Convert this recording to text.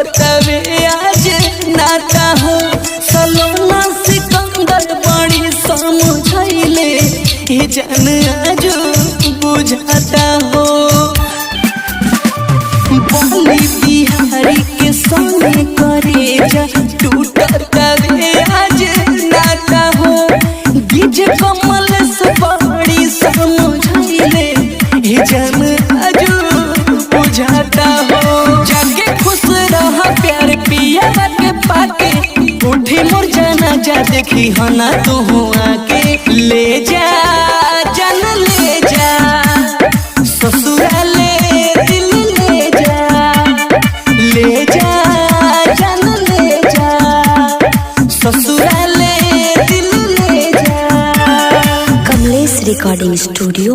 टूटतवे आज नाता हो। सलोना सिकंदर बड़ी समझैले ये जान आज बुझाता हो। बोली बिहारी के संगे करे जा टूटतवे आज नाता हो। गिज कमल से बड़ी समझैले ये जान आज बुझाता हो। जाके खुश रह प्यार पिया के पाके उठी मोर जाना जा देखी हो ना तू आके ले जा जान ले जा ससुराले दिल ले जा जान ले जा ससुराले दिल ले जा। Kamlesh recording studio